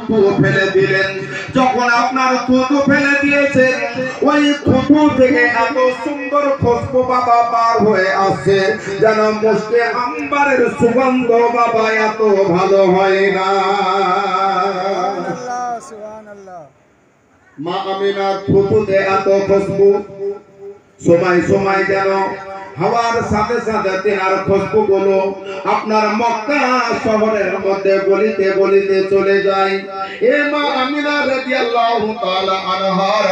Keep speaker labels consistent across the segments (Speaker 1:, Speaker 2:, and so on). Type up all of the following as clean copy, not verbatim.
Speaker 1: থুতু ফেলে দিলেন। যখন আপনার থুতু ফেলে দিয়েছেন, ওই থুতু থেকে এত সুন্দর খুশবু বাবা বার হয়ে আসছে, যেন মুশকে আম্বারের সুগন্ধ বাবা এত ভালো হয় না। মা আমিনার থুতুতে এত খুশবু, সময় সময় যেন হাওয়ার সাথে সাথে তেনার খুশবু গুলো আপনার মক্কা শহরের মধ্যে গলিতে গলিতে চলে যায়। এ মা আমিনা রাদিয়াল্লাহু তাআলা আনহার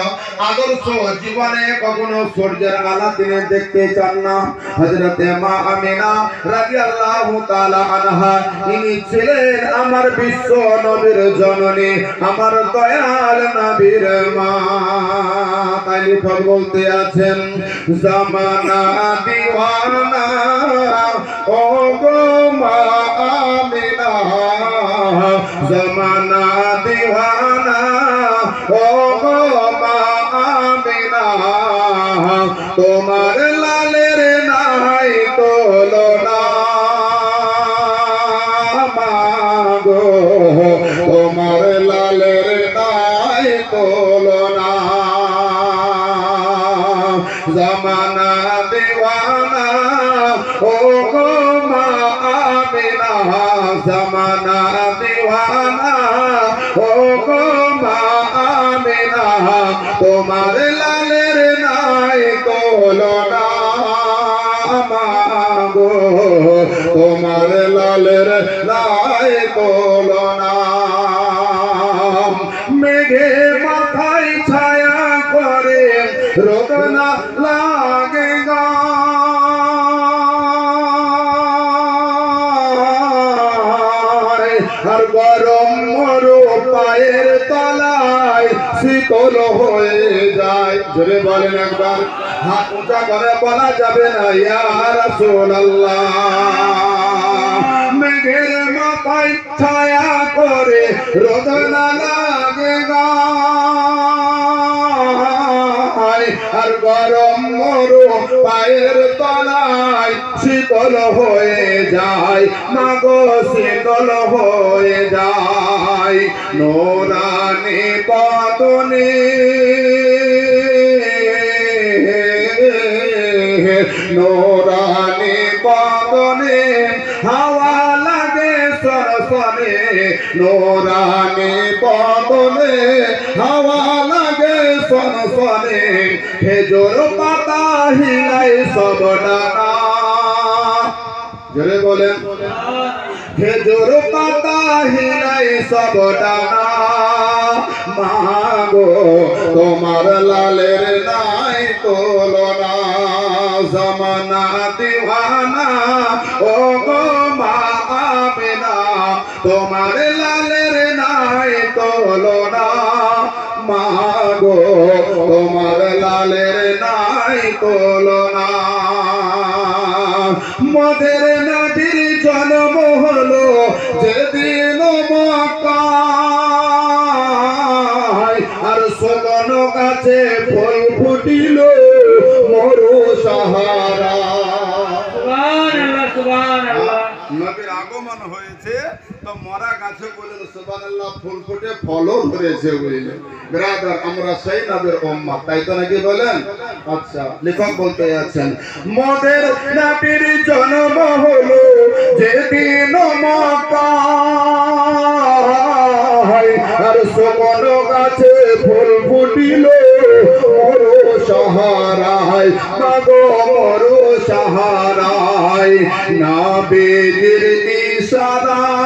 Speaker 1: আদর্শ জীবনে কখনো সূর্যের আলো তিনি দেখতে চান না। হযরতে মা আমিনা রাদিয়াল্লাহু তাআলা আনহা ইনি ছিলেন আমার বিশ্ব নবীর জননী, আমার দয়াল নবীর মা। তাই লেখক বলতে আছেন, জামানা দিওয়ানা ও গো মা আমিনা, জামানা দিওয়ানা ও গো মা আমিনা, তোমার লালের নাই তুলনা মাগো, তোমার লালের নাই তুলনা। জামানা দিওয়ানা ও গো মা আমিনা, জামানা দিওয়ানা ও গো মা আমিনা, তোমার লালের নাই তুলনা মাগো, তোমার লালের নাই তুলনা। মেঘে মাথায় ছায়া করে রোদ না লাগে গা, আর গরম মরু পায়ের তলায় শীতল হয়ে যায়। জোরে বলেন একবার, হাত উঁচা করে বলা যাবে না ইয়া রাসূলুল্লাহ। মেঘের মাথায় ছায়া করে রোদ না লাগে গা, আর গরম মরু পায়ের তলায় শীতল হয়ে যায়, মাগো শীতল হয়ে যায়। নোরানি বদনে নোরানি বদনে হাওয়া লাগে সরসরে, নোরানি বদনে হাওয়া লাগে সরসরে, খেজুর পাতা হিলাই সব ডানা। জোরে বলেন, খেজুর পাতা হিলাই সব ডানা মাগো, তোমার লালের নাই তুলনা। জামানা দিওয়ানা ও গো মা আমিনা, তোমার লালের নাই তুলনা মাগো, তোমার লালের নাই তুলনা। মদের নবীর জন্ম হলো যেদিন মক্কায়, আর সুবর্ণ গাছে ফুল ফুটিল মরু সাহারা। সুবহানাল্লাহ, সুবহানাল্লাহ। নবীর আগমন হয়েছে তো মরা গাছে বলে সুবহানাল্লাহ ফুল ফুটে ফলও ধরেছে বুঝলেন। ব্রাদার, আমরা সেই নবীর উম্মত, তাই তো নাকি বলেন? আচ্ছা, লেখক বলতে আছেন, মদের নবীর জন্ম হলো যেদিন মক্কায়, আর সুবর্ণ গাছে ফুল ফুটিল মরু সাহারায়, মাগো মরু সাহারায়। নবীর ইশারায়,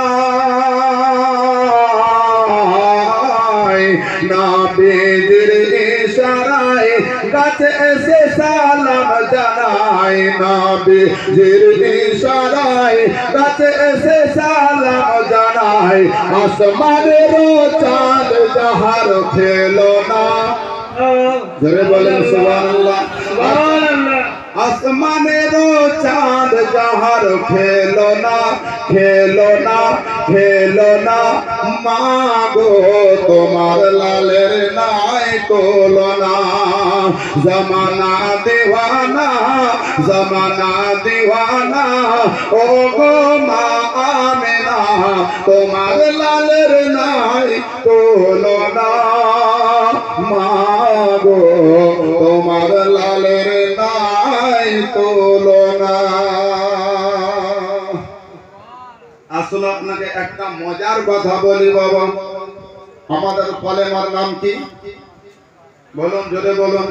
Speaker 1: নবীর ইশারায় গাছে এসে সালাম জানায়, নবীর ইশারায় গাছে এসে সালাম জানায়। আসমানের চাঁদ যাহার খেলো না, জোরে বলেন সুবহানাল্লাহ, সুবহানাল্লাহ। আসমানের চাঁদ যাহার খেলো না, খেলো না, খেলো না মাগো, তোমার লালের নাই তুলনা। জামানা দিওয়ানা, জামানা দিওয়ানা ও গো মা আমিনা, তোমার লালের নাই তুলনা মাগো তোমার লালের নাই তুলনা। আসলে আপনাকে একটা মজার কথা বলি বাবা, আমাদের কলেমার নাম কি বলুন, জোরে বলুন,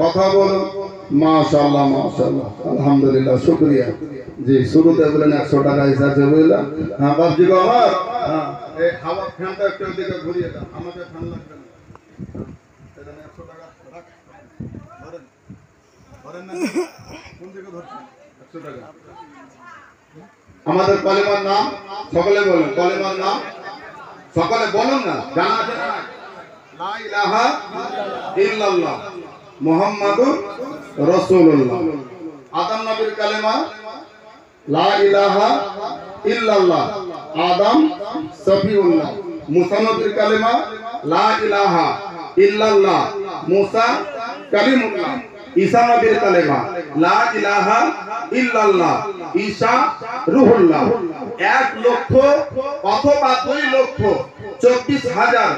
Speaker 1: কথা বলুন। মাশাআল্লাহ মাশাআল্লাহ, আলহামদুলিল্লাহ, শুকরিয়া। জি, শুরুতে বলেন 100 টাকা হিসাবে বুঝলাম। হ্যাঁ বাবজি বাবা, হ্যাঁ এই হাওয়া ফ্যানটা একটু দিকে ঘুরিয়ে দাও, আমাকে ফ্যান লাগবে না। এখানে 100 টাকা রাখ, ধরেন ধরেন না, কোন দিকে ধরছেন? 100 টাকা। আমাদের কলেমার নাম সকলে বলুন, কলেমার নাম সকলে বলুন না, জানা আছে না? লা ইলাহা ইল্লাল্লাহ মুহাম্মাদুর রাসূলুল্লাহ। আদম নবীর কালেমা লা ইলাহা ইল্লাল্লাহ, আদম সফিউল্লাহ। মুসা নবীর কালেমা লা ইলাহা ইল্লাল্লাহ, মুসা কালিমুল্লাহ। ঈসা নবীর কালেমা লা ইলাহা ইল্লাল্লাহ, ঈসা রূহুল্লাহ। 1 লক্ষ অথবা 2 লক্ষ 24,000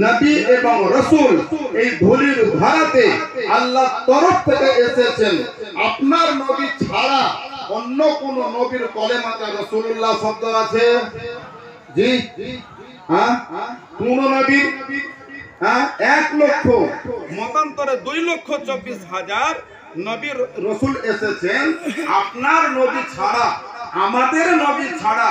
Speaker 1: নবী এবং রাসূল এই ধুলির ধরাতে আল্লাহর তরফ থেকে এসেছেন। আপনার নবী ছাড়া অন্য কোন নবীর কলেমাতে রাসূলুল্লাহ শব্দ আছে? জি, হ্যাঁ, কোন নবীর? হ্যাঁ, 1 লক্ষ মতান্তরে 2 লক্ষ 24,000 নবীর রাসূল এসেছেন। আপনার নবী ছাড়া, আমাদের নবী ছাড়া,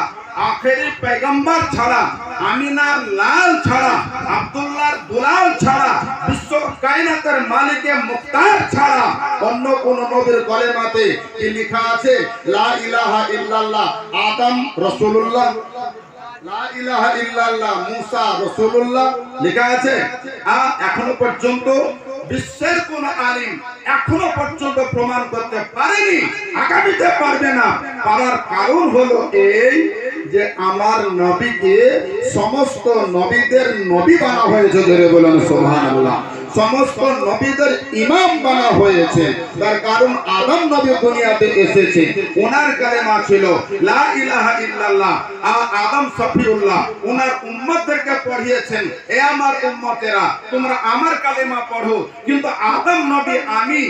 Speaker 1: আখেরি পয়গম্বর ছাড়া, আমিনার লাল ছাড়া, আব্দুল্লাহর দুলাল ছাড়া, বিশ্ব কায়নাতের মালিকে মুখতার ছাড়া অন্য কোন নবীর কলেমাতে কি লেখা আছে? লা ইলাহা ইল্লাল্লাহ আদম রাসূলুল্লাহ, লা ইলাহা ইল্লাল্লাহ মুসা রাসূলুল্লাহ লেখা আছে? এখনো পর্যন্ত বিশ্বের কোন আলিম এখনো পর্যন্ত প্রমাণ করতে পারেনি, আগামীতে পারবে না। পারার কারণ হলো এই যে আমার নবীকে সমস্ত নবীদের নবী বানা হয়েছে, ধরে বলেন সুবহানাল্লাহ। সমস্ত নবীদের ইমাম বানা হয়েছে, তার কারণ আদম নবী দুনিয়াতে এসেছে, ওনার কালেমা ছিল লা ইলাহা ইল্লাল্লাহ। আদম সফিউল্লাহ ওনার উম্মতদেরকে পড়িয়েছেন, এ আমার উম্মতেরা তোমরা আমার কালেমা পড়ো। কিন্তু আদম নবী আমি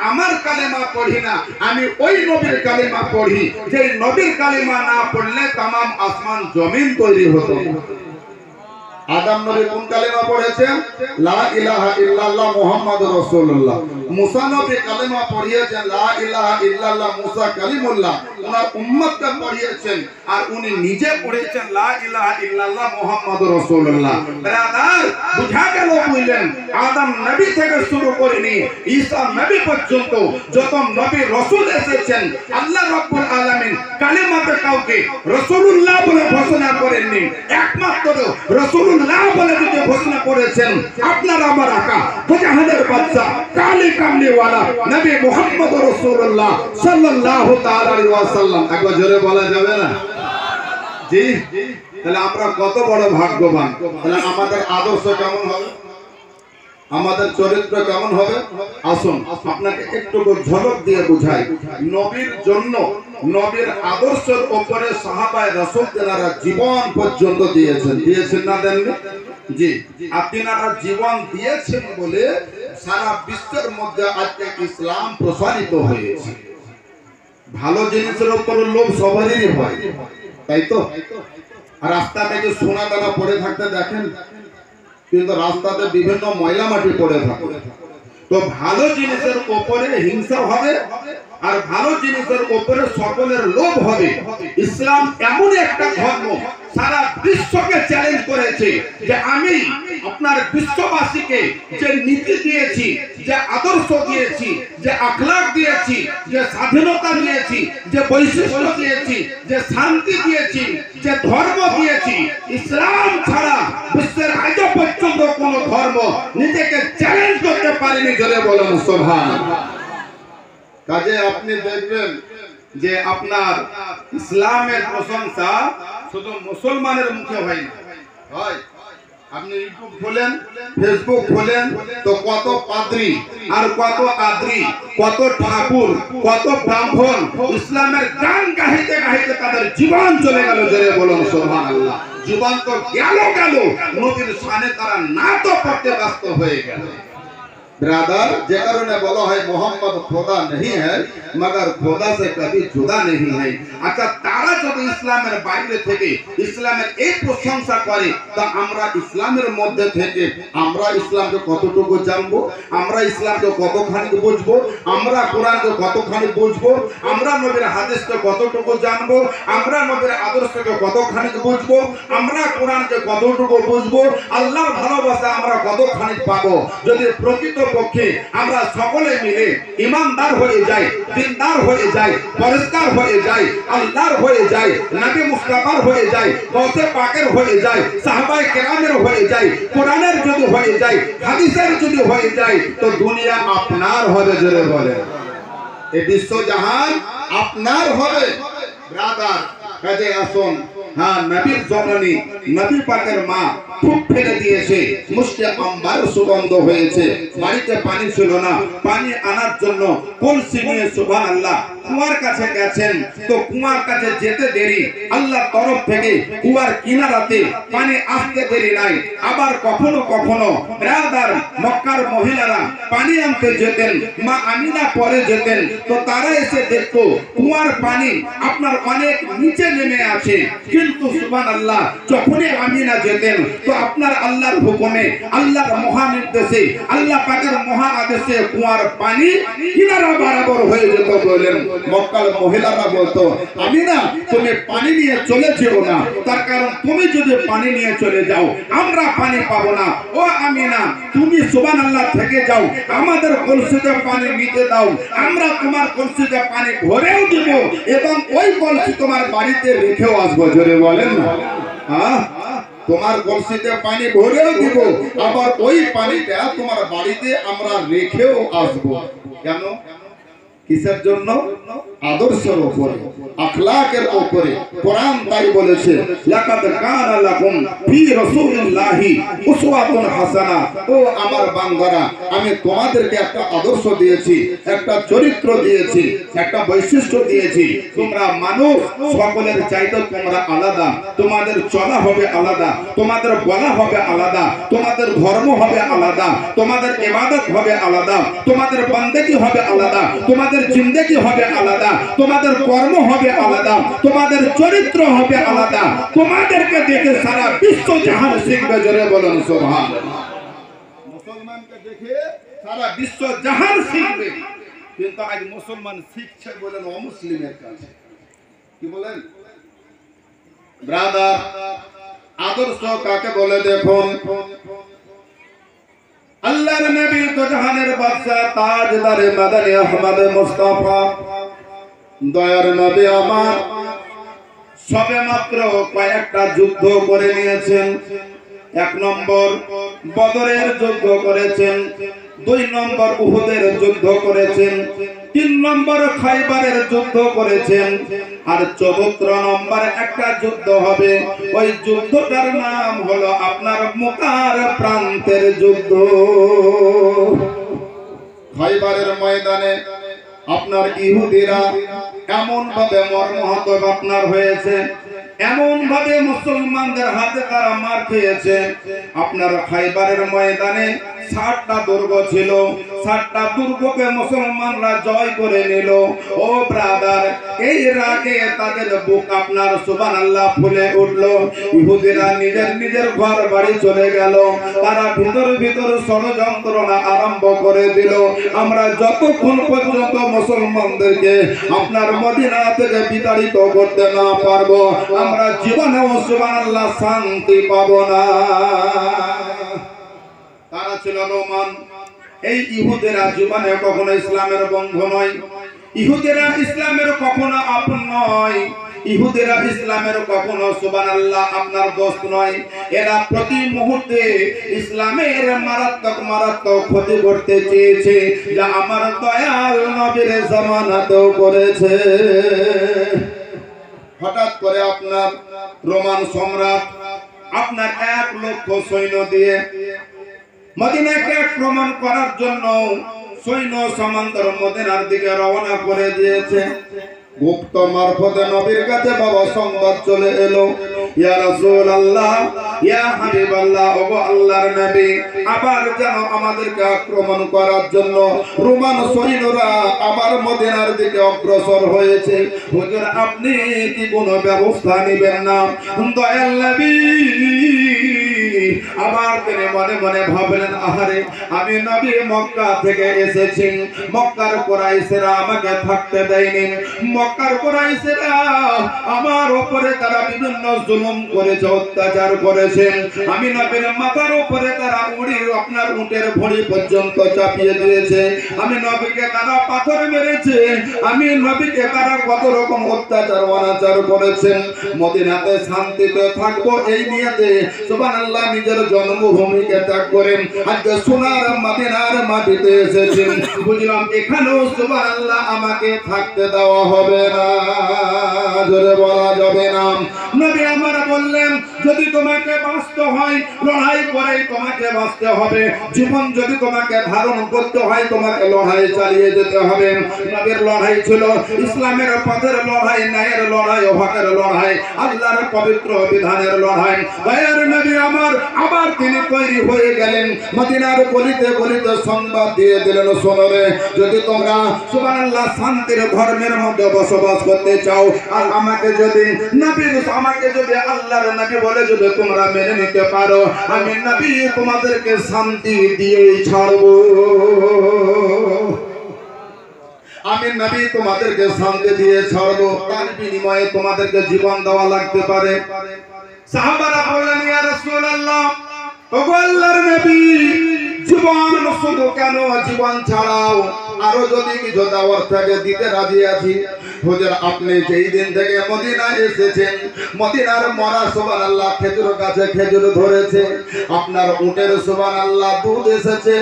Speaker 1: আমার কালেমা পড়ি না, আমি ওই নবীর কালেমা পড়ি যে নবীর কালেমা না পড়লে तमाम আসমান জমিন তৈরি হতো। আদম নবী কোন কালেমা পড়েছেন? লা ইলাহা ইল্লাল্লাহ মুহাম্মাদুর রাসূলুল্লাহ। মুসা নবী কালেমা পড়িয়েছেন লা ইলাহা ইল্লাল্লাহ মুসা কালিমুল্লাহ, ওনার উম্মতকে পড়িয়েছেন আর উনি নিজে পড়েছেন লা ইলাহা ইল্লাল্লাহ মুহাম্মাদুর রাসূলুল্লাহ। ব্রাদার, বুঝা গেল বুঝলেন? আদম নবী থেকে শুরু করে নিয়ে ঈসা নবী পর্যন্ত যত নবী রাসূল এসেছেন, আল্লাহ রাব্বুল আলামিন কালেমাতে কাউকে রাসূলুল্লাহ বলে ঘোষণা করেননি, একমাত্র রাসূল না বলে যদি ঘোষণা করেছেন আপনার আমার আকা জাহানের বাদশা কালি কামলিওয়ালা নবী মুহাম্মদ রাসূলুল্লাহ সাল্লাল্লাহু তাআলা আলাইহি ওয়াসাল্লাম। একবার জোরে বলা যাবে না? জি, তাহলে আমরা কত বড় ভাগ্যবান। তাহলে আমাদের আদর্শ কেমন হবে, আমাদের চরিত্র কেমন হবে? আসুন আপনাকে একটু ঝলক দিয়ে বুঝাই। নবীর জন্য, নবীর আদর্শের উপরে সাহাবায়ে রাসূল যারা জীবন পর্যন্ত দিয়েছেন না দেননি? জি, আপনারা জীবন দিয়েছেন বলে সারা বিশ্বের মধ্যে আজকে ইসলাম প্রসারিত হয়েছে। ভালো জিনিসের উপর লোভ সবারই হয়, তাই তো? রাস্তা থেকে সোনা দানা পড়ে থাকতে দেখেন, কিন্তু রাস্তাতে বিভিন্ন ময়লা মাটি পড়ে থাকে। তো ভালো জিনিসের উপরে হিংসা হবে আর ভালো জিনিসের উপরে সকলের লোভ হবে। ইসলাম এমন একটা ধর্ম সারা বিশ্বকে চ্যালেঞ্জ করেছে যে আমি আপনার বিশ্ববাসীকে যে নীতি দিয়েছি, যে আদর্শ দিয়েছি, যে আখলাক দিয়েছি, যে স্বাধীনতা দিয়েছি, যে বৈশিষ্ট্য দিয়েছি, যে শান্তি দিয়েছি, যে ধর্ম দিয়েছি, ইসলাম ছাড়া বিশ্বের আজ পর্যন্ত কোন ধর্ম নিজেকে চ্যালেঞ্জ করতে পারেনি। জোরে বলুন সুবহানাল্লাহ। কাজে আপনি দেখবেন যে আপনার ইসলামের প্রশংসা শুধু মুসলমানের মুখে হয় না, হয় আপনি ইউটিউব খোলেন, ফেসবুক খোলেন, তো কত পাদ্রী আর কত আদ্রী, কত ঠাকুর, কত ব্রাহ্মণ ইসলামের গান গাইতে গাইতে তাদের জীবন চলে গেল। জোরে বলুন সুবহানাল্লাহ। জীবন তো গেল গেল, নবীর শানে তারা না তো পড়তে ব্যস্ত হয়ে গেল। ब्रदर, जे कारण बोला है मोहम्मद खुदा नहीं है मगर खुदा से कभी जुदा नहीं है। अच्छा, तारा जब इस्लामेर বাইরে থেকে ইসলামের এই প্রশংসা করে, তা আমরা ইসলামের মধ্যে থেকে আমরা ইসলামকে কতটুকু জানবো, আমরা ইসলামকে কতখানি বুঝবো, আমরা কোরআনকে কতখানি বুঝবো, আমরা নবীর হাদিসকে কতটুকু জানবো, আমরা নবীর আদর্শকে কতখানি বুঝবো, আমরা কোরআনকে কতটুকু বুঝবো, আল্লাহর ভালোবাসা আমরা কতখানি পাবো। যদি প্রকৃত পক্ষে আমরা সকলে মিলে ইমানদার হয়ে যাই, দিনদার হয়ে যাই, পরিষ্কার হয়ে যাই, আল্লাহর হয়ে যাই, নবী মুস্তাফার হয়ে যাই, গৌসে পাকের হয়ে যাই, সাহাবায়ে কেরামের হয়ে যাই, কোরআনের যদি হয়ে যাই, হাদিসের যদি হয়ে যাই, তো দুনিয়া আপনার হবে। জোরে বলে, এই বিশ্ব জাহান আপনার হবে। ব্রাদার, কাজে আসুন, হ্যাঁ, নবীর জননী নবী পাকের মা খুব ফেলে দিয়েছে, মুশকে আম্বার সুগন্ধ হয়েছে, বাড়িতে পানি ছিল না, পানি আনার জন্য কলসি নিয়ে সুবহানাল্লাহ কুয়ার কাছে গেছেন। তো কুয়ার কাছে যেতে দেরি, আল্লাহর তরফ থেকে কুয়ার কিনারাতে পানি আসতে দেরি নাই। আবার কখনো কখনো ব্রাদার মক্কার মহিলারা পানি আনতে যেতেন, মা আমিনা পরে যেতেন, তো তারা এসে দেখতো কুয়ার পানি আপনার অনেক নিচে নেমে আছে। কিন্তু সুবহানাল্লাহ যখনই আমিনা যেতেন, তো আপনার আল্লাহর হুকুমে, আল্লাহর মহানির্দেশে, আল্লাহ পাকের মহা আদেশে কুয়ার পানি কিনারা বরাবর হয়ে যেত। বলেন, মক্কার মহিলারা বলতো, আমিনা তুমি পানি নিয়ে চলে যেও না, তার কারণ তুমি যদি পানি নিয়ে চলে যাও আমরা পানি পাবো না। ও আমিনা, তুমি সুবহানাল্লাহ থেকে যাও, আমাদের কলসিতে পানি নিতে দাও, আমরা তোমার কলসিতে পানি ভরেও দিব এবং ওই কলসি তোমার বাড়িতে রেখেও আসবো। জোরে বলেন না, হ্যাঁ, তোমার কলসিতে পানি ভরেও দিব, আবার ওই পানিটা তোমার বাড়িতে আমরা রেখেও আসবো। কেন? কিসের জন্য? আদর্শের উপরে, আখলাকের উপরে। কোরআন তাই বলেছে, লাকাদ কানা লাকুম ফি রাসূলিল্লাহি উসওয়াতুন হাসানাহ। ও আমার বান্দারা, আমি তোমাদেরকে একটা আদর্শ দিয়েছি, একটা চরিত্র দিয়েছি, একটা বৈশিষ্ট্য দিয়েছি। তোমরা মানুষ সকলের চাইতে তোমরা আলাদা, তোমাদের চলা হবে আলাদা, তোমাদের বলা হবে আলাদা, তোমাদের ধর্ম হবে আলাদা, তোমাদের ইবাদত হবে আলাদা, তোমাদের বন্দেগী হবে আলাদা, তোমাদের জিন্দেগি হবে আলাদা, তোমাদের কর্ম হবে আলাদা, তোমাদের চরিত্র হবে আলাদা। তোমাদেরকে দেখে সারা বিশ্ব জাহান শিখবে। জোরে বলুন সুবহানাল্লাহ। মুসলমানকে দেখে সারা বিশ্ব জাহান শিখবে। কিন্তু আজ মুসলমান শিখছে বলেন অমুসলিমের কাছে। কি বলেন ব্রাদার? আদর্শ কাকে বলে দেখুন। আল্লাহর নবী তো জাহানের বাদশা, তাজদারে মাদানী আহমদ মুস্তাফা, দয়ার নবী আমার সবে মাত্র কয়েকটা যুদ্ধ করে নিয়েছেন। 1 নম্বর বদরের যুদ্ধ করেছেন, 2 নম্বর উহুদের যুদ্ধ করেছেন, 3 নম্বর খাইবারের যুদ্ধ করেছেন, আর 14 নম্বর একটা যুদ্ধ হবে। ওই যুদ্ধটার নাম হলো আপনার মুতার প্রান্তের যুদ্ধ। খাইবারের ময়দানে আপনার ইহুদিরা এমন ভাবে মর্মাহত আপনার হয়েছে, এমন ভাবে মুসলমানদের হাতে তারা মার খেয়েছে। আপনার খাইবারের ময়দানে 60টা দুর্গ ছিল, 60টা দুর্গকে মুসলমানরা জয় করে নিল। ও ব্রাদার, এই রাগে তাদের বুক আপনার সুবহানাল্লাহ ফুলে উঠল। ইহুদিরা নিজের নিজের ঘর বাড়ি চলে গেল, তারা ভিতর ভিতর ষড়যন্ত্রণা আরম্ভ করে দিল। আমরা যতক্ষণ পর্যন্ত মুসলমানদেরকে আপনার মদিনা থেকে বিতাড়িত করতে না পারবো, আমরা জীবনেও সুবহানাল্লাহ শান্তি পাবো না। তারা ছিল রোমান। এই ইহুদিরা জীবনে কখনো ইসলামের বন্ধু নয়, ইহুদিরা ইসলামের কখনো আপন নয়, ইহুদিরা ইসলামের কখনো সুবহানাল্লাহ আপনার দোস্ত নয়। এরা প্রতি মুহূর্তে ইসলামের মারাত্মক মারাত্মক ক্ষতি করতে চেয়েছে, যা আমার দয়াল নবীর জামানাতেও করেছে। হঠাৎ করে আপনার রোমান সম্রাট আপনার 1 লক্ষ সৈন্য দিয়ে মদিনাকে আক্রমণ করার জন্য সৈন্য সমান্তর মদিনার দিকে রওনা করে দিয়েছে। গুপ্ত মারফতে নবীর কাছে বাবা সংবাদ চলে এলো, ইয়া রাসূলুল্লাহ, ইয়া হাবিবাল্লাহ, ওগো আল্লাহর নবী, আবার যেন আমাদেরকে আক্রমণ করার জন্য রোমান সৈন্যরা আবার মদিনার দিকে অগ্রসর হয়েছে। হুজুর, আপনি কি কোনো ব্যবস্থা নেবেন না? দয়াল নবী আবার তিনি মনে মনে ভাবলেন, আহারে, আমি নবী মক্কা থেকে এসেছি, মক্কার কুরাইশরা আমাকে থাকতে দেয়নি, মক্কার কুরাইশরা আমার উপরে তারা বিভিন্ন জুলুম করেছে, অত্যাচার করেছে, আমি নবীর মাথার উপরে তারা আপনার উটের ভড়ি পর্যন্ত চাপিয়ে দিয়েছে, আমি নবীকে তারা পাথর মেরেছে, আমি নবীকে তারা কত রকম অত্যাচার অনাচার করেছেন। মদিনাতে শান্তিতে থাকবো এই নিয়েতে সুবহানাল্লাহ নিজের জন্মভূমিকে ত্যাগ করেন আজকে সোনার মদিনার মাটিতে এসেছেন। বুঝলাম এখানেও সুবহানাল্লাহ আমাকে থাকতে দেওয়া হবে না, জোরে বলা যাবে না। নবী আমার বললেন, যদি তোমাকে বাঁচতে হয় লড়াই করেই তোমাকে বাঁচতে হবে, জীবন যদি তোমাকে ধারণ করতে হয় তোমাকে লড়াই চালিয়ে যেতে হবে। নবীর লড়াই ছিল ইসলামের পথের লড়াই, ন্যায়ের লড়াই, হকের লড়াই, আল্লাহর পবিত্র বিধানের লড়াই। ভাইয়ের নবী আমার আবার তিনি তৈরি হয়ে গেলেন, মদিনার গলিতে গলিতে সংবাদ দিয়ে দিলেন, শোনো রে, যদি তোমরা সুবহানাল্লাহ শান্তির ধর্মের মধ্যে বসবাস করতে চাও আর আমাকে যদি আল্লাহর নবী বলে যদি তোমরা মেনে নিতে পারো, আমি নবী তোমাদেরকে শান্তি দিয়েই ছাড়বো, আমি নবী তোমাদেরকে শান্তি দিয়ে ছাড়বো, তার বিনিময়ে তোমাদেরকে জীবন দেওয়া লাগতে পারে। সাহাবারা বললেন, ইয়া রাসূলুল্লাহ, ওগো আল্লাহর নবী, জীবন শুধু কেন, জীবন ছাড়াও আরো যদি কিছু দেওয়ার থাকে দিতে রাজি আছি। হুজুর, আপনি যেই দিন থেকে মদিনা এসেছেন, মদিনার মরা সুবহানাল্লাহ খেজুর গাছে খেজুর ধরেছে, আপনার উটের সুবহানাল্লাহ দুধ এসেছে,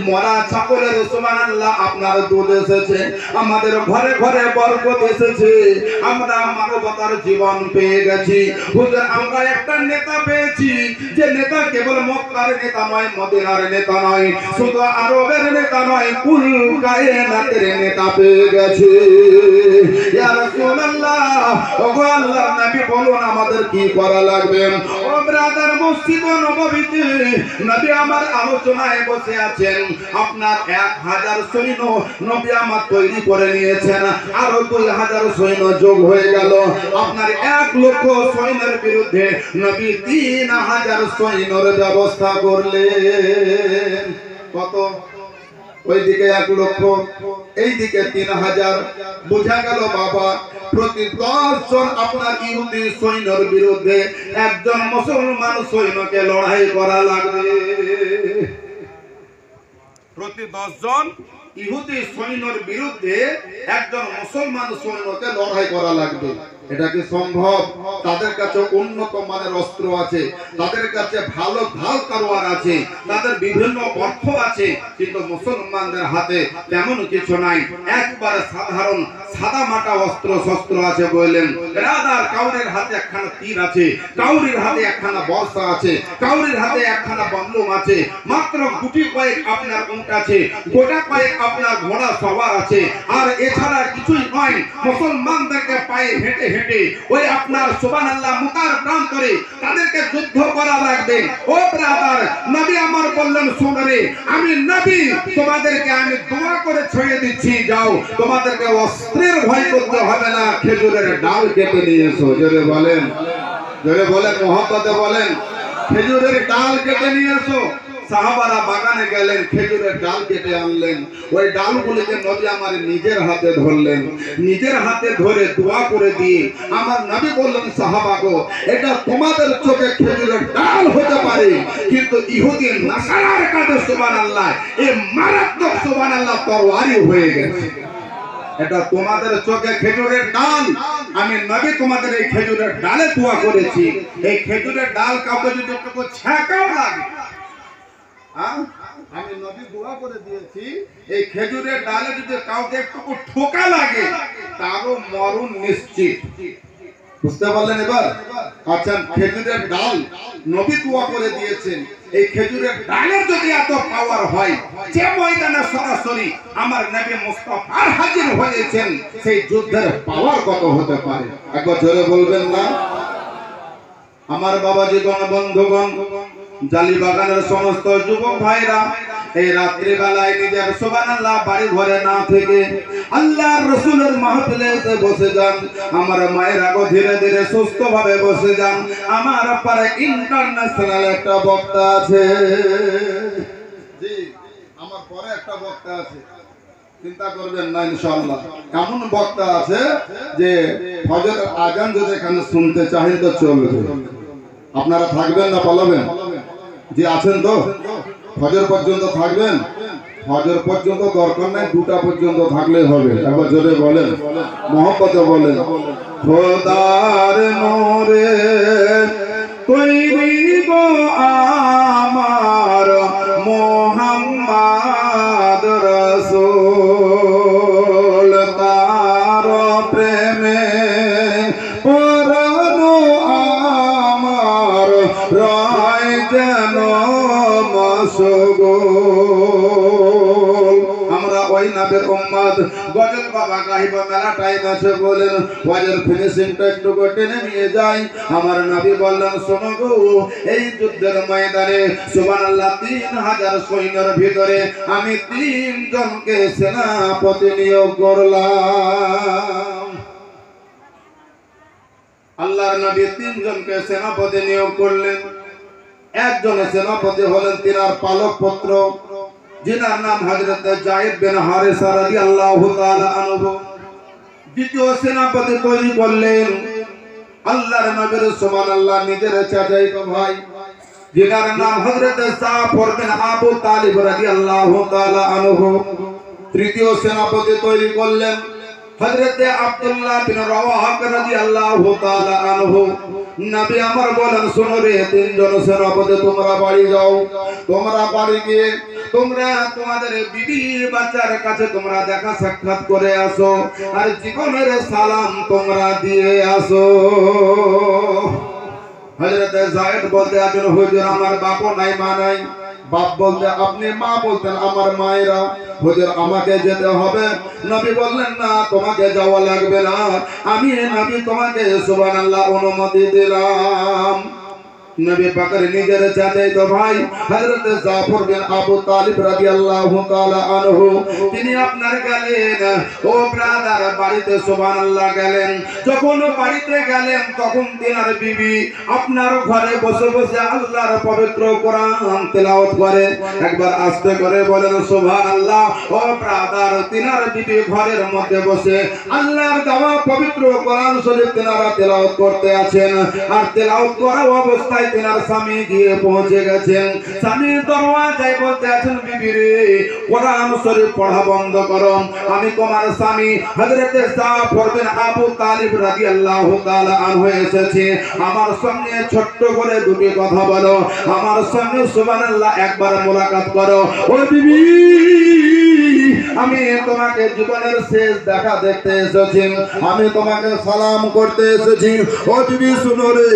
Speaker 1: মরা ছাগলের সুবহানাল্লাহ আপনার দুধ এসেছে, আমাদের ঘরে ঘরে বরকত এসেছে, আমরা মানবতার জীবন পেয়ে গেছি। হুজুর, আমরা একটা নেতা পেয়েছি, যে নেতা কেবল মক্কার নেতা নয়, মদিনার নেতা নয়, শুধু আরবের নেতা নয়, কুল কায়নাতের নেতা পেয়ে গেছে। ইয়া রাসূলুল্লাহ, ওগো আল্লাহর নবী, বলুন আমাদের কি করা লাগবে? ও ব্রাদার, মসজিদ নববীতে নবী আমার আলোচনায় বসে আছেন, আপনার 1000 সৈন্য নবী আমার তৈরি করে নিয়েছেন, আরো 2000 সৈন্য যোগ হয়ে গেল, আপনার 1 লক্ষ সৈন্যের বিরুদ্ধে নবী 3000 সৈন্যর ব্যবস্থা করলেন। কত? ওইদিকে 1 লক্ষ, এইদিকে 3000, বোঝা গেল বাবা প্রতি 10 জন আপনার ইহুদি সৈন্যের বিরুদ্ধে একজন মুসলমান সৈন্যকে লড়াই করা লাগবে। প্রতি 10 জন ইহুদি সৈন্যের বিরুদ্ধে একজন মুসলমান সৈন্যকে লড়াই করা লাগবে। এটা কি সম্ভব? তাদের কাছে উন্নত মানের অস্ত্র আছে, তাদের কাছে ভালো ঢাল তরোয়ার আছে, তাদের বিভিন্ন অর্থ আছে, কিন্তু মুসলমানদের হাতে তেমন কিছু নাই, একবারে সাধারণ সাদা মাটা অস্ত্র শস্ত্র আছে। বললেন ব্রাদার, কাউরির হাতে একখানা তীর আছে, কাউরির হাতে একখানা বর্ষা আছে, কাউরির হাতে একখানা বন্দুক আছে, মাত্র গুটি কয়েক আপনার উট আছে, গোটা কয়েক আপনার ঘোড়া সওয়ার আছে, আর এছাড়া কিছুই নয়। মুসলমানদেরকে পায়ে হেঁটে হেঁটে ওই আপনার সুবহানাল্লাহ মুতার প্রান্তরে তাদেরকে যুদ্ধ করা লাগবে। ও ব্রাদার, নবী আমার বললেন, শোনো রে, আমি নবী তোমাদেরকে আমি দোয়া করে ছেড়ে দিচ্ছি, যাও, তোমাদেরকে অস্ত্রের ভয় করতে হবে না, খেজুরের ডাল কেটে নিয়ে এসো। জোরে বলেন, জোরে বলেন, মহব্বতে বলেন, খেজুরের ডাল কেটে নিয়ে এসো। সাহাবারা বাগানে গেলেন, খেজুরের ডাল কেটে আনলেন, ওই ডালগুলিকে নবী আমার নিজের হাতে ধরলেন, নিজের হাতে ধরে দোয়া করে দিয়ে আমার নবী বললেন, সাহাবাগো, এটা তোমাদের চোখে খেজুরের ডাল হতে পারে, কিন্তু ইহুদি নাসারার কাছে সুবহানাল্লাহ এই মারাত্মক সুবহানাল্লাহ তরবারি হয়ে গেছে। এটা তোমাদের চোখে খেজুরের ডাল, আমি নবী তোমাদের এই খেজুরের ডালে দোয়া করেছি। এই খেজুরের ডাল কাউকে যদি একটু ছ্যাঁকাও লাগে, আমি নবী দোয়া করে দিয়েছি, এই খেজুরের ডালে যদি কাউকে একটু ঠোকা লাগে, তারও মরণ নিশ্চিত। বুঝতে পারলেন? এবার আচ্ছা খেজুরের ডাল নবী দোয়া করে দিয়েছেন, এই খেজুরের ডালের যদি এত পাওয়ার হয়, যে ময়দানে সরাসরি আমার নবী মুস্তাফার হাজির হয়েছেন, সেই যুদ্ধের পাওয়ার কত হতে পারে? একবার জোরে বলবেন না? আমার বাবাজি গণ বন্ধুগণ, জালিবাগানের সমস্ত যুবক ভাইরা, এই রাত্রি বেলায় নিজের সুবহানাল্লাহ বাড়ি ঘরে না থেকে আল্লাহর রাসূলের মাহফিলে এসে বসে যান। আমার মায়েরা গো ধীরে ধীরে সুস্থ ভাবে বসে যান। আমার পারে ইন্টারন্যাশনাল একটা বক্তা আছে, জি আমার পরে একটা বক্তা আছে, চিন্তা করবেন না ইনশাআল্লাহ। এমন বক্তা আছে যে ফজরের আজান যদি এখানে শুনতে চাহেন তো চলবে। আপনারা থাকবেন না পালাবেন? যে আছেন তো ফজর পর্যন্ত থাকবেন? ফজর পর্যন্ত দরকার নাই, 2টা পর্যন্ত থাকলেই হবে। একবার জোরে বলেন, মহব্বতে বলেন। খোদার নূরে তৈরি গো আমার মুহাম্মদ রাসূল, তার প্রেমে পরানো আমার রয় যেন মশগুল। আমরা ওই নবীর উম্মত। গজল বাবা গাহিব মেলা টাইম আছে বলেন, ওয়াজের ফিনিশিংটা একটু টেনে নিয়ে যাই। আমার নবী বললেন, শোনো গো, এই যুদ্ধের ময়দানে সুবহানাল্লাহ 3000 সৈন্যের ভিতরে আমি 3 জনকে সেনাপতি নিয়োগ করলাম। আল্লাহর নবী 3 জনকে সেনাপতি নিয়োগ করলেন। একজনের সেনাপতি হলেন তিনার পালক পুত্র, যিনার নাম হযরত যায়েদ বিন হারিসা রাদিয়াল্লাহু তাআলা আনহু। দ্বিতীয় সেনাপতি তৈরি করলেন আল্লাহর নবীর সুবহানাল্লাহ নিজের চাচাতো ভাই, যিনার নাম হযরত জাফর বিন আবু তালিব রাদিয়াল্লাহু তাআলা আনহু। তৃতীয় সেনাপতি তৈরি করলেন হযরত আব্দুল্লাহ বিন রাওয়াহা রাদিয়াল্লাহু তাআলা আনহু। নবী আমার বলেন, শোনো রে, 3 জন সেনাপতি তোমরা বাড়ি যাও। তোমরা বাড়ি গিয়ে তোমরা তোমাদের বিবি বাচ্চার কাছে তোমরা দেখা সাক্ষাৎ করে আসো, আর জীবনের সালাম তোমরা দিয়ে আসো। হযরত যায়েদ বলতে আছেন, হুজুর আমার বাপ নাই মা নাই। বাপ বলতে আপনি, মা বলতেন আমার মায়েরা। হুজুর আমাকে যেতে হবে। নবী বললেন, না তোমাকে যাওয়া লাগবে না, আমি নবী তোমাকে সুবহানাল্লাহ অনুমতি দিলাম। নবী পাকের নিজের চাচাতো ভাই হযরত জাফর বিন আবু তালিব রাদিয়াল্লাহু তাআলা আনহু, তিনি আপনার গেলেন, ও ব্রাদার বাড়িতে সুবহানাল্লাহ গেলেন। যখন বাড়িতে গেলেন তখন তিনার বিবি আপনার ঘরে বসে বসে আল্লাহর পবিত্র কোরআন তেলাওয়াত করে। একবার আস্তে করে বলেন সুবহানাল্লাহ। ও ব্রাদার, তিনার বিবি ঘরের মধ্যে বসে আল্লাহর দেওয়া পবিত্র কোরআন শরীফ তিনারা তেলাওয়াত করতে আছেন। আর তেলাওয়াত করা অবস্থায় তিনার স্বামী গিয়ে পৌঁছে গেছেন। স্বামীর দরওয়াজায় বলতে আছেন, বিবি রে, কোরআন শরীফ পড়া বন্ধ করো, আমি তোমার স্বামী হযরত জাফর বিন আবু তালিব রাদিয়াল্লাহু তাআলা আনহু এসেছে, আমার সঙ্গে ছোট্ট করে 2টি কথা বলো, আমার সঙ্গে সুবহানাল্লাহ একবার মোলাকাত করো। ও বিবি, আমি তোমাকে জীবনের শেষ দেখা দেখতে এসেছি, আমি তোমাকে সালাম করতে এসেছি। ও বিবি শুনো রে,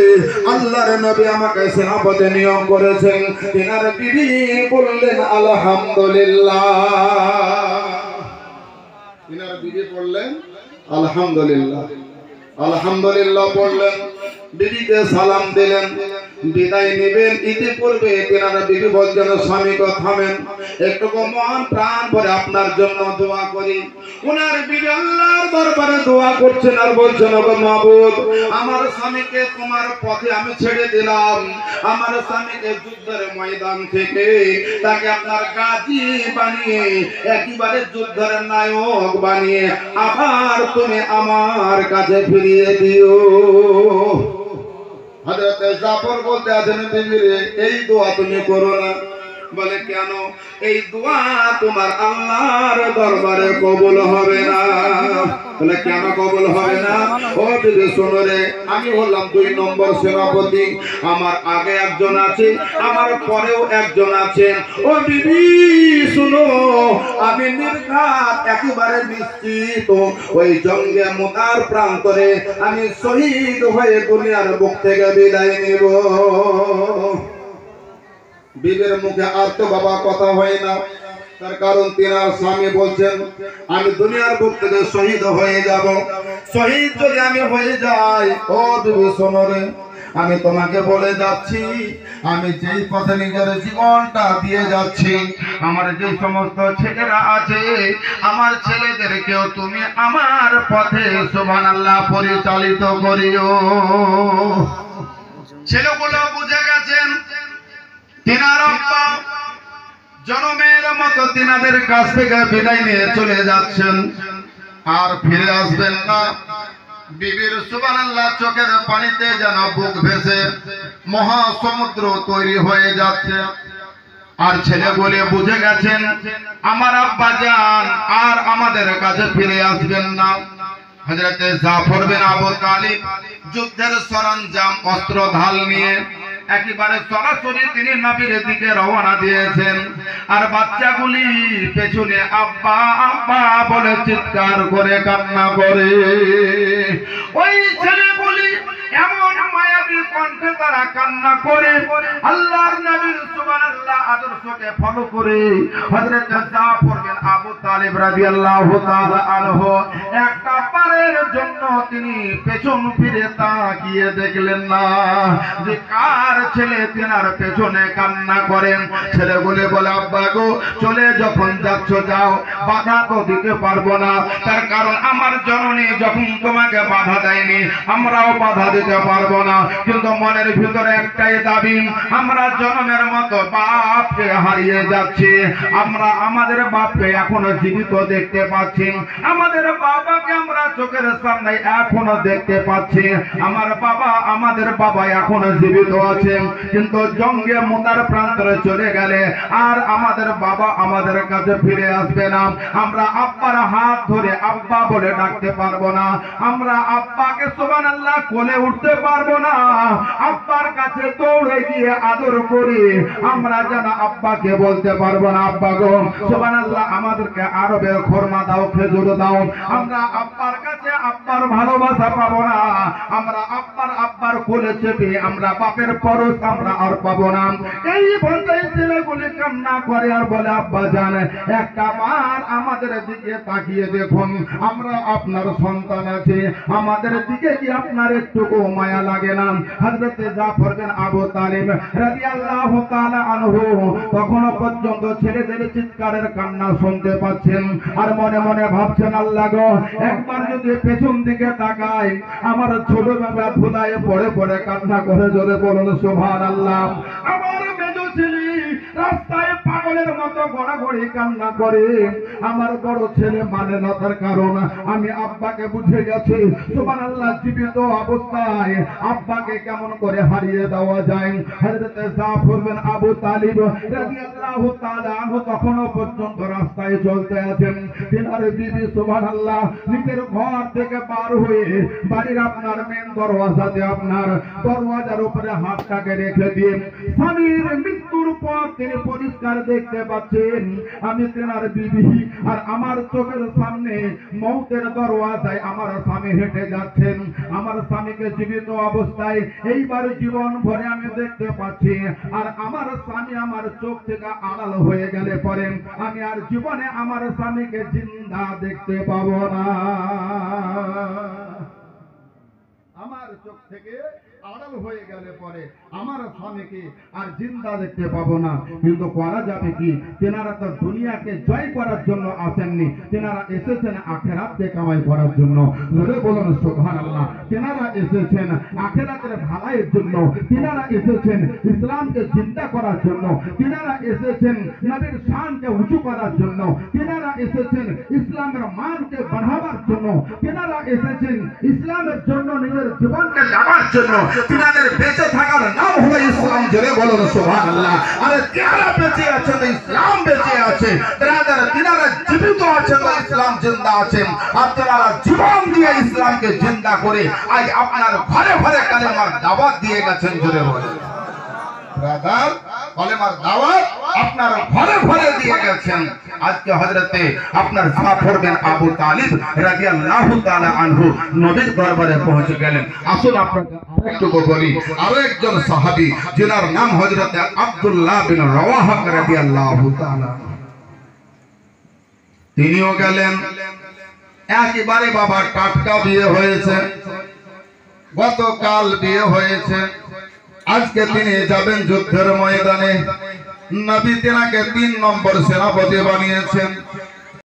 Speaker 1: আল্লাহর নবী আমাকে সেনাপতি নিয়োগ করেছেন। তিনার বিবি বললেন আলহামদুলিল্লাহ। তিনার বিবি বললেন আলহামদুলিল্লাহ। আলহামদুলিল্লাহ বললেন, বিবিকে সালাম দিলেন, বিদায় নেবেন। ইতিপূর্বে তিনারা বিবি বলছেন, স্বামীকে থামেন, একটু মহান প্রাণ ভরে আপনার জন্য দোয়া করি। ওনার বিবি আল্লাহর দরবারে দোয়া করছেন আর বলছেন, ওগো মাবুদ, আমার স্বামীকে তোমার পথে আমি ছেড়ে দিলাম। আমার স্বামীকে যুদ্ধের ময়দান থেকে তাকে আপনার গাজী বানিয়ে, একেবারে যুদ্ধের নায়ক বানিয়ে আবার তুমি আমার কাছে ফিরিয়ে দিও। হযরত জাফর বলতে আছেন, বিবি রে, এই দোয়া তুমি করো না। বলে কেন? এই দোয়া তোমার আল্লাহর দরবারে কবুল হবে না। বলে কেন কবুল হবে না? ও বিবি শোনো রে, আমি হলাম 2 নম্বর সেনাপতি, আমার আগে একজন আছে, আমার পরেও একজন আছে। ও বিবি শোনো, আমি নির্ঘাত একেবারে নিশ্চিত ওই জঙ্গে মুতার প্রান্তরে আমি শহীদ হয়ে দুনিয়ার বুক থেকে বিদায় নেব। বিবির মুখে আর তো বাবা কথা হয় না, তার কারণ তিনার স্বামী বলছেন আমি দুনিয়ার বুক থেকে শহীদ হয়ে যাব। শহীদ যদি আমি হয়ে যাই, ও বিবি শোনো রে, আমি তোমাকে বলে যাচ্ছি, আমি যেই পথে নিজের জীবনটা দিয়ে যাচ্ছি, আমার যে সমস্ত ছেলেরা আছে, আমার ছেলেদেরকেও তুমি আমার পথে সুবহানাল্লাহ পরিচালিত করিও। ছেলেগুলো বুঝে গেছেন তিনার আব্বা জনমের মতো তিনাদের কাছ থেকে বিদায় নিয়ে চলে যাচ্ছেন, আর ফিরে আসবেন না। বিবির সুবহানাল্লাহ চোখের পানিতে যেন বুক ভেসে মহাসমুদ্র তৈরি হয়ে যাচ্ছে। আর ছেলেগুলো বুঝে গেছেন আমার আব্বা জান আর আমাদের কাছে ফিরে আসবেন না। হযরতে জাফর বিন আবু তালিব যুদ্ধের সরঞ্জাম অস্ত্র ঢাল নিয়ে একেবারে সরাসরি তিনি নবীর দিকে রওনা দিয়েছেন। আর বাচ্চাগুলি পেছনে আব্বা আব্বা বলে চিৎকার করে কান্না করে। ওই ছেলেগুলি এমন মায়াবী কণ্ঠে তারা কান্না করে আল্লাহর নবীর সুবহানাল্লাহ আদর্শকে ফলো করে হযরত জাফর বিন আবু তালিব রাদিয়াল্লাহু তাআলা আনহু একটা পারের জন্য তিনি পেছন ফিরে তাকিয়ে দেখলেন না যে কার ছেলে তিনার পেছনে কান্না করেন। ছেলেগুলো বলে আব্বা গো, চলে যখন যাচ্ছ যাও, বাধা তো দিতে পারবো না, তার কারণ আমার জননী যখন তোমাকে বাধা দেয়নি আমরাও বাধা দিতে পারবো না। কিন্তু মনের ভিতরে একটাই দাবি, আমরা জনমের মতো বাপকে হারিয়ে যাচ্ছি, আমরা আমাদের বাপকে এখনো জীবিত দেখতে পাচ্ছি, আমাদের বাবাকে আমরা চোখের সামনে এখনো দেখতে পাচ্ছি, আমার বাবা আমাদের বাবা এখনো জীবিত আছে, কিন্তু জঙ্গে মুতার প্রান্তরে চলে গেলে আর আমাদের বাবা আমাদের কাছে ফিরে আসবে না। আমরা আব্বার হাত ধরে আব্বা বলে ডাকতে পারবো না, আমরা আব্বাকে সুবহানাল্লাহ কোলে উঠতে পারবো না, আব্বার কাছে দৌড়ে গিয়ে আদর করি আমরা যেন আব্বাকে বলতে পারবো না আব্বা গো সুবহানাল্লাহ আমাদেরকে আরবের খরমা দাও, খেজুর দাও, আমরা আব্বার কাছে আব্বার ভালোবাসা পাবো না, আমরা আব্বার কোলে চেপে আমরা বাপের পরশ আমরা আর পাবো না। এই বলতে ছেলেগুলি কান্না করে আর বলে আব্বা জান একটা বার আমাদের দিকে তাকিয়ে দেখুন, আমরা আপনার সন্তান আছি, আমাদের দিকে কি আপনার একটুকু মায়া লাগে না? হযরত জাফর বিন আবু তালিব রাদিয়াল্লাহু তাআলা আনহু তখনও পর্যন্ত ছেলেদের চিৎকারের কান্না শুনতে পাচ্ছেন আর মনে মনে ভাবছেন আল্লাহ গো, একবার যদি পেছন দিকে তাকাই আমার ছোট বাবা ভুলায় পড়ে পড়ে কান্না করে জোরে বলুন সুবহানাল্লাহ। আমার মেজো ছেলে রাস্তায় পাগলের মতো গড়াগড়ি কান্না করে, আমার বড় ছেলে মানে না, তার কারণ আমি আব্বাকে বুঝে গেছি সুবহানাল্লাহ জীবিত অবস্থায় আব্বাকে কেমন করে হারিয়ে দেওয়া যায়। হযরত জাফর বিন আবু তালিব রাদিয়াল্লাহু তাআলা আনহু তখনও পর্যন্ত রাস্তায় চলতে আছেন। তিনার বিবি সুবহানাল্লাহ নিজের ঘর থেকে বার হয়ে বাড়ির আপনার মেন দরওয়াজাতে আপনার দরওয়াজার উপরে হাতটাকে রেখে দিয়ে স্বামীর মৃত্যুর পর তিনি পরিষ্কার দেখতে পাচ্ছেন আমি তিনার বিবি আর আমার চোখের সামনে মৌতের দরওয়াজায় আমার স্বামী হেঁটে যাচ্ছেন, আমার স্বামীকে জীবিত অবস্থায় এইবার জীবন ভরে আমি দেখতে পাচ্ছি, আর আমার স্বামী আমার চোখ থেকে আড়াল হয়ে গেলে পরে আমি আর জীবনে আমার স্বামীকে জিন্দা দেখতে পাবো না, আমার চোখ থেকে আড়াল হয়ে গেলে পরে আমার স্বামীকে আর জিন্দা দেখতে পাবো না। কিন্তু করা যাবে কি, তেনারা তো দুনিয়াকে জয় করার জন্য আসেননি, তেনারা এসেছেন আখিরাতকে কামাই করার জন্য, জোরে বলুন সুবহানাল্লাহ। তেনারা এসেছেন আখিরাতের ভালাইয়ের জন্য, তেনারা এসেছেন ইসলামকে জিন্দা করার জন্য, তেনারা এসেছেন নবীর শানকে উঁচু করার জন্য, তেনারা এসেছেন ইসলামের মানকে বাড়াবার জন্য, তেনারা এসেছেন ইসলামের জন্য নিজের জীবনকে দেওয়ার জন্য, তিনাদের বেঁচে থাকার নাম হলো ইসলাম। জোরে বলুন সুবহানাল্লাহ। আরে যারা বেঁচে আছেন ইসলাম বেঁচে আছে, তিনারা জীবিত আছেন ইসলাম জিন্দা আছেন। আর তিনারা জীবন দিয়ে ইসলামকে জিন্দা করে আজ আপনার ঘরে ঘরে কালেমার দাওয়াত দিয়ে গেছেন। জোরে বলেন ব্রাদার, কালেমার দাওয়াত আপনার ঘরে ঘরে দিয়ে গেছেন। আজকে হযরতে আপনার সাফ পড়বেন আবু তালিব রাদিয়াল্লাহু তাআলা আনহু নবীর দরবারে পৌঁছে গেলেন। আসুন আপনাকে আরেকটু বলি, আরো একজন সাহাবী যার নাম হযরতে আব্দুল্লাহ বিন রাওয়াহা রাদিয়াল্লাহু তাআলা, তিনিও গেলেন। একেবারে বাবা টাটকা বিয়ে হয়েছে, গতকাল বিয়ে হয়েছে, আজকে তিনি যাবেন যুদ্ধের ময়দানে। নবী তিনাকে 3 নম্বর সেনাপতি বানিয়েছেন।